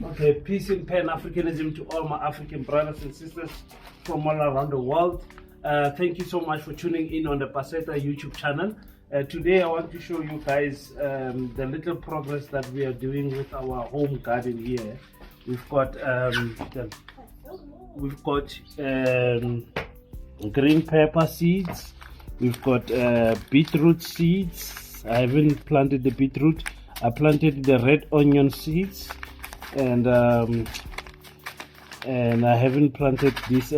Okay, peace and Pan-Africanism to all my African brothers and sisters from all around the world. Thank you so much for tuning in on the PASETA YouTube channel. Today I want to show you guys the little progress that we are doing with our home garden here. We've got green pepper seeds. We've got beetroot seeds. I haven't planted the beetroot. I planted the red onion seeds, and I haven't planted these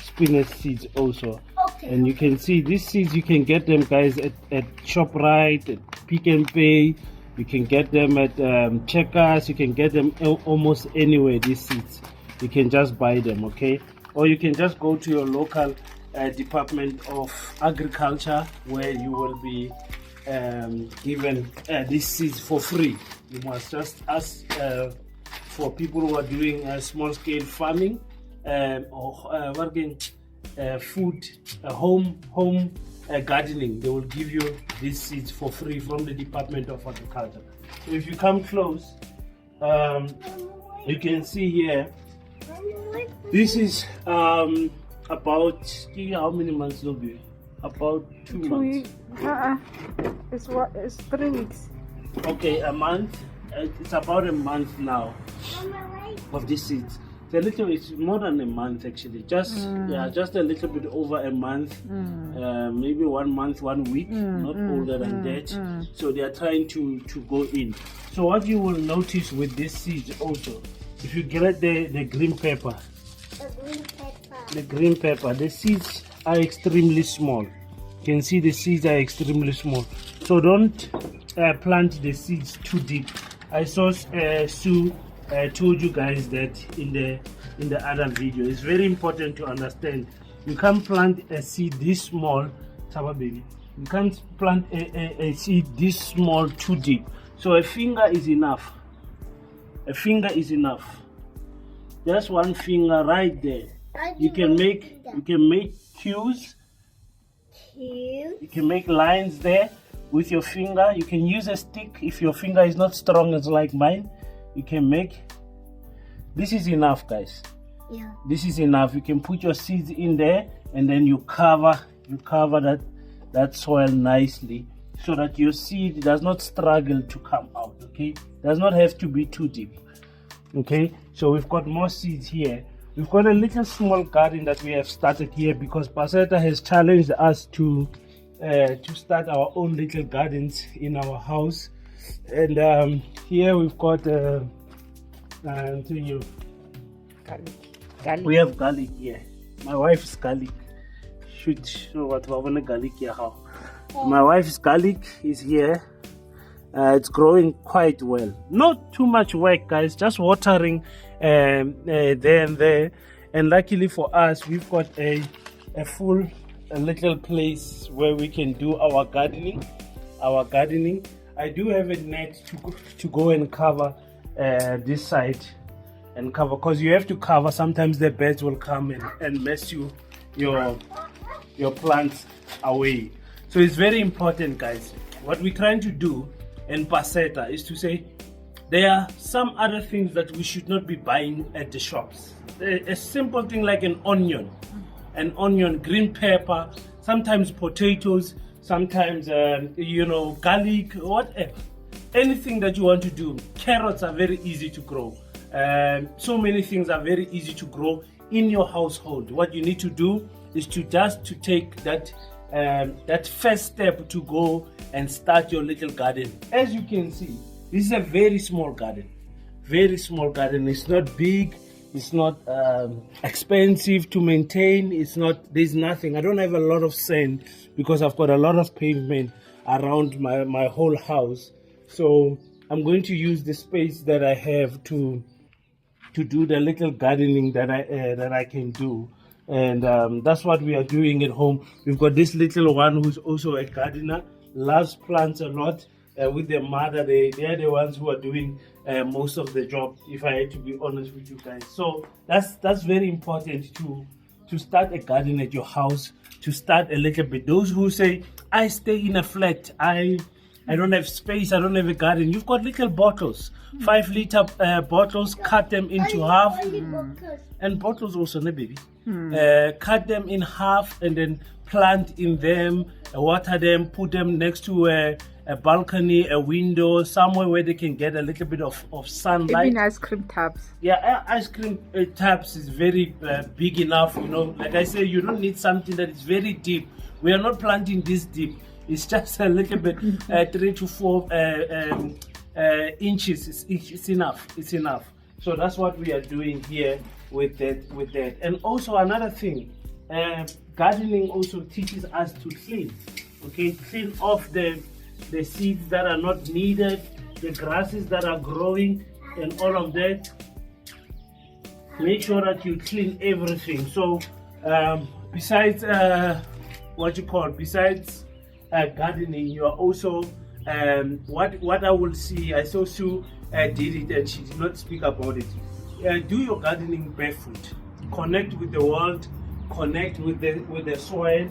spinach seeds also. Okay. And you can see these seeds, you can get them, guys, at ShopRite, at Pick and Pay. You can get them at Checkers. You can get them almost anywhere. These seeds, you can just buy them, okay? Or you can just go to your local Department of Agriculture, where you will be given these seeds for free. You must just ask for people who are doing small-scale farming or working food, home gardening. They will give you these seeds for free from the Department of Agriculture. So if you come close, you can see here. This is about how many months will be? About 2 months. It's 3 weeks. Okay, a month. It's about a month now of these seeds. It's more than a month actually. Just just a little bit over a month. Maybe 1 month, 1 week, not older than that. So they are trying to go in. So what you will notice with these seeds also, if you get the green pepper, the seeds are extremely small. You can see the seeds are extremely small. So don't plant the seeds too deep. I saw Sue told you guys that in the other video. It's very important to understand. You can't plant a seed this small, Saba baby. You can't plant a seed this small too deep. So a finger is enough. A finger is enough. Just one finger right there. You can make cues. You can make lines there with your finger. You can use a stick if your finger is not strong as like mine. You can make. This is enough, guys. Yeah. This is enough. You can put your seeds in there, and then you cover that soil nicely, so that your seed does not struggle to come out. Okay, does not have to be too deep. Okay, so we've got more seeds here. We've got a little small garden that we have started here because PASETA has challenged us to start our own little gardens in our house. And here we've got garlic. We have garlic here. My wife's garlic. Show what we want garlic here. How? My wife's garlic is here. It's growing quite well. Not too much work, guys. Just watering there and there. And luckily for us, we've got a little place where we can do our gardening. I do have a net to go and cover this side and cover, because you have to cover. Sometimes the birds will come and mess your plants away. So it's very important, guys. What we're trying to do in PASETA is to say there are some other things that we should not be buying at the shops. A simple thing like an onion, green pepper, sometimes potatoes, sometimes garlic, whatever. Anything that you want to do. Carrots are very easy to grow. So many things are very easy to grow in your household. What you need to do is to take that first step to go and start your little garden. As you can see, this is a very small garden. Very small garden. It's not big. It's not expensive to maintain. There's nothing. I don't have a lot of sand because I've got a lot of pavement around my whole house. So I'm going to use the space that I have to do the little gardening that I can do. And that's what we are doing at home. We've got this little one who's also a gardener, loves plants a lot. With their mother, they are the ones who are doing most of the job, if I had to be honest with you guys. So that's very important to start a garden at your house, to start a little bit. Those who say, I stay in a flat, I I don't have space, I don't have a garden. You've got little bottles, 5-liter bottles, cut them into half. And bottles also, no baby. Cut them in half and then plant in them, water them, put them next to a balcony, a window, somewhere where they can get a little bit of sunlight. Even ice cream tubs. Yeah, ice cream tubs is very big enough, you know. Like I say, you don't need something that is very deep. We are not planting this deep. It's just a little bit, 3 to 4 inches. It's enough. It's enough. So that's what we are doing here with that. And also another thing, gardening also teaches us to clean. Okay, clean off the seeds that are not needed, the grasses that are growing, and all of that. Make sure that you clean everything. So besides besides gardening, you are also what I will see. I saw Sue did it and she did not speak about it. Do your gardening barefoot. Connect with the world. Connect with the soil.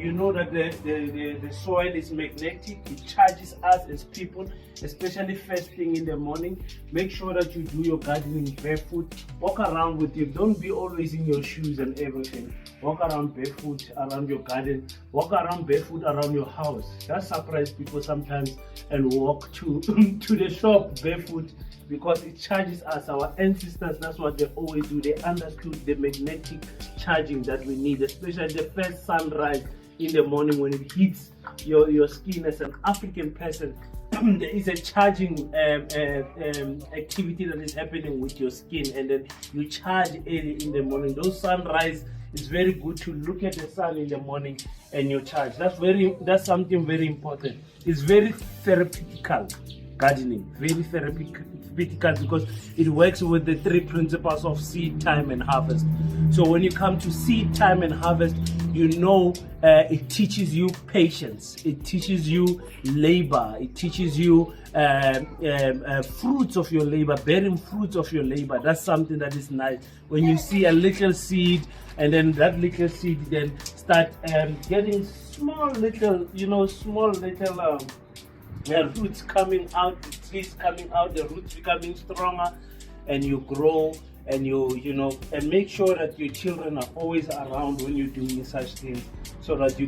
You know that the soil is magnetic. It charges us as people, especially first thing in the morning. Make sure that you do your gardening barefoot. Walk around with you. Don't be always in your shoes and everything. Walk around barefoot around your garden. Walk around barefoot around your house. That surprises people sometimes, and walk to the shop barefoot, because it charges us. Our ancestors, that's what they always do. They understood the magnetic charging that we need, especially the first sunrise in the morning when it hits your skin. As an African person, there is a charging activity that is happening with your skin, and then you charge early in the morning. Those sunrise, it's very good to look at the sun in the morning and you charge. That's something very important. It's very therapeutical. Gardening, very therapeutic, because it works with the 3 principles of seed, time, and harvest. So when you come to seed, time, and harvest, you know it teaches you patience, it teaches you labor, it teaches you fruits of your labor, bearing fruits of your labor. That's something that is nice. When you see a little seed, and then that little seed then start getting small little the roots coming out, the trees coming out, the roots becoming stronger, and you grow, and and make sure that your children are always around when you're doing such things, so that they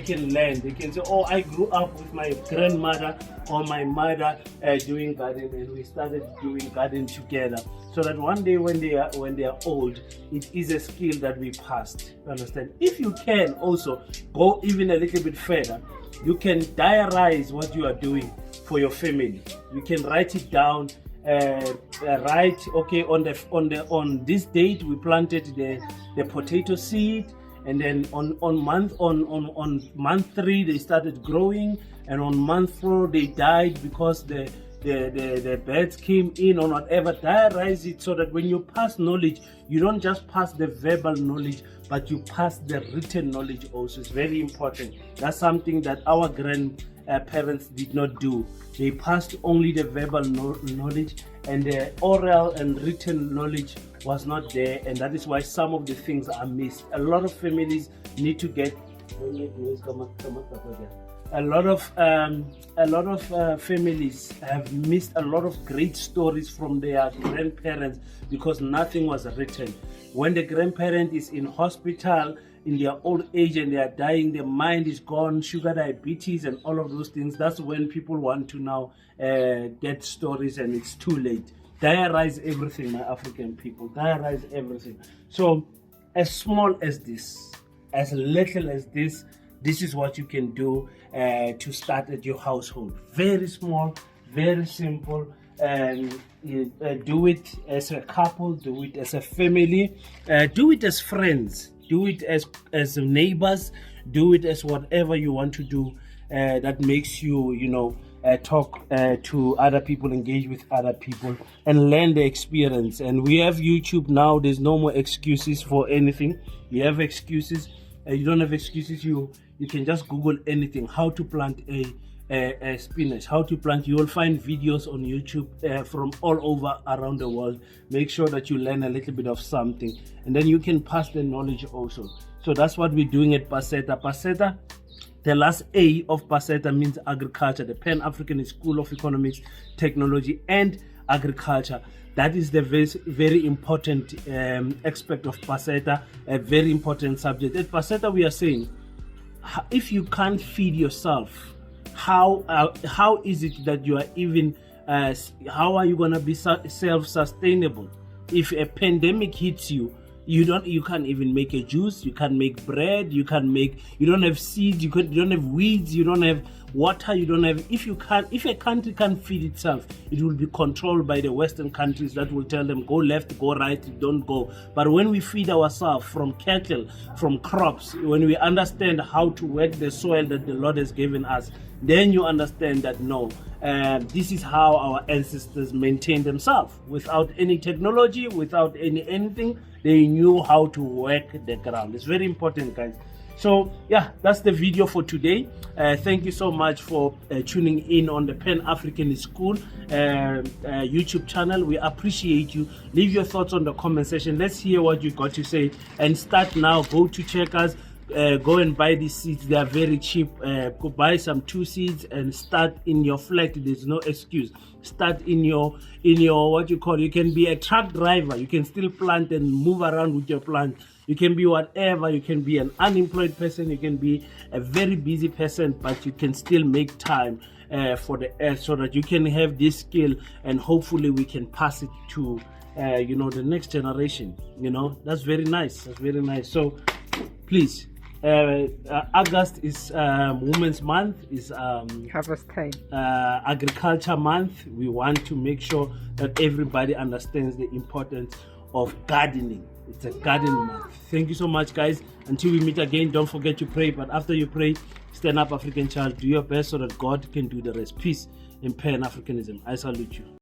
can learn. They can say, oh, I grew up with my grandmother or my mother doing garden, and we started doing garden together, so that one day when they are old, it is a skill that we passed. Understand? If you can also go even a little bit further, you can diarize what you are doing for your family. You can write it down. Write, okay, on this date we planted the potato seed, and then on month 3 they started growing, and on month 4 they died because the birds came in or whatever. Diarize it, so that when you pass knowledge, you don't just pass the verbal knowledge, but you pass the written knowledge also. It's very important. That's something that our grandparents did not do. They passed only the verbal knowledge, and the oral and written knowledge was not there, and that is why some of the things are missed. A lot of families need to get a lot of families have missed a lot of great stories from their grandparents because nothing was written. When the grandparent is in hospital in their old age and they are dying, their mind is gone, sugar, diabetes, and all of those things, that's when people want to now get stories, and it's too late. Diarize everything, my African people. Diarize everything. So as small as this, as little as this is what you can do to start at your household. Very small, very simple, and do it as a couple, do it as a family, do it as friends, do it as neighbors, do it as whatever you want to do that makes you, talk to other people, engage with other people, and learn the experience. And we have YouTube now. There's no more excuses for anything. You have excuses. You don't have excuses. You can just Google anything, how to plant a spinach, how to plant. You will find videos on YouTube from all over around the world. Make sure that you learn a little bit of something, and then you can pass the knowledge also. So that's what we're doing at PASETA. PASETA The last A of PASETA means agriculture, the Pan-African School of Economics, Technology and Agriculture. That is the very, very important aspect of PASETA, a very important subject. At PASETA, we are saying, if you can't feed yourself, how is it that you are even, how are you going to be self-sustainable? If a pandemic hits you, you can't even make a juice, you can't make bread, you don't have seeds, you don't have weeds, you don't have water, you don't have, if a country can't feed itself, it will be controlled by the Western countries that will tell them go left, go right, don't go. But when we feed ourselves from cattle, from crops, when we understand how to work the soil that the Lord has given us, then you understand that no, this is how our ancestors maintained themselves without any technology, without anything. They knew how to work the ground. It's very important, guys. So yeah, that's the video for today. Thank you so much for tuning in on the Pan-African School YouTube channel. We appreciate you. Leave your thoughts on the comment section. Let's hear what you got to say, and start now. Go to Checkers. Go and buy these seeds. They are very cheap. Go buy some 2 seeds and start in your flat. There's no excuse. Start in your what you call, you can be a truck driver, you can still plant and move around with your plant. You can be whatever, you can be an unemployed person, you can be a very busy person, but you can still make time for the earth, so that you can have this skill, and hopefully we can pass it to the next generation. That's very nice. That's very nice. So please, August is Women's Month, is harvest time, Agriculture Month. We want to make sure that everybody understands the importance of gardening. It's a garden month. Thank you so much, guys. Until we meet again, don't forget to pray. But after you pray, stand up, African child. Do your best so that God can do the rest. Peace and Pan-Africanism. I salute you.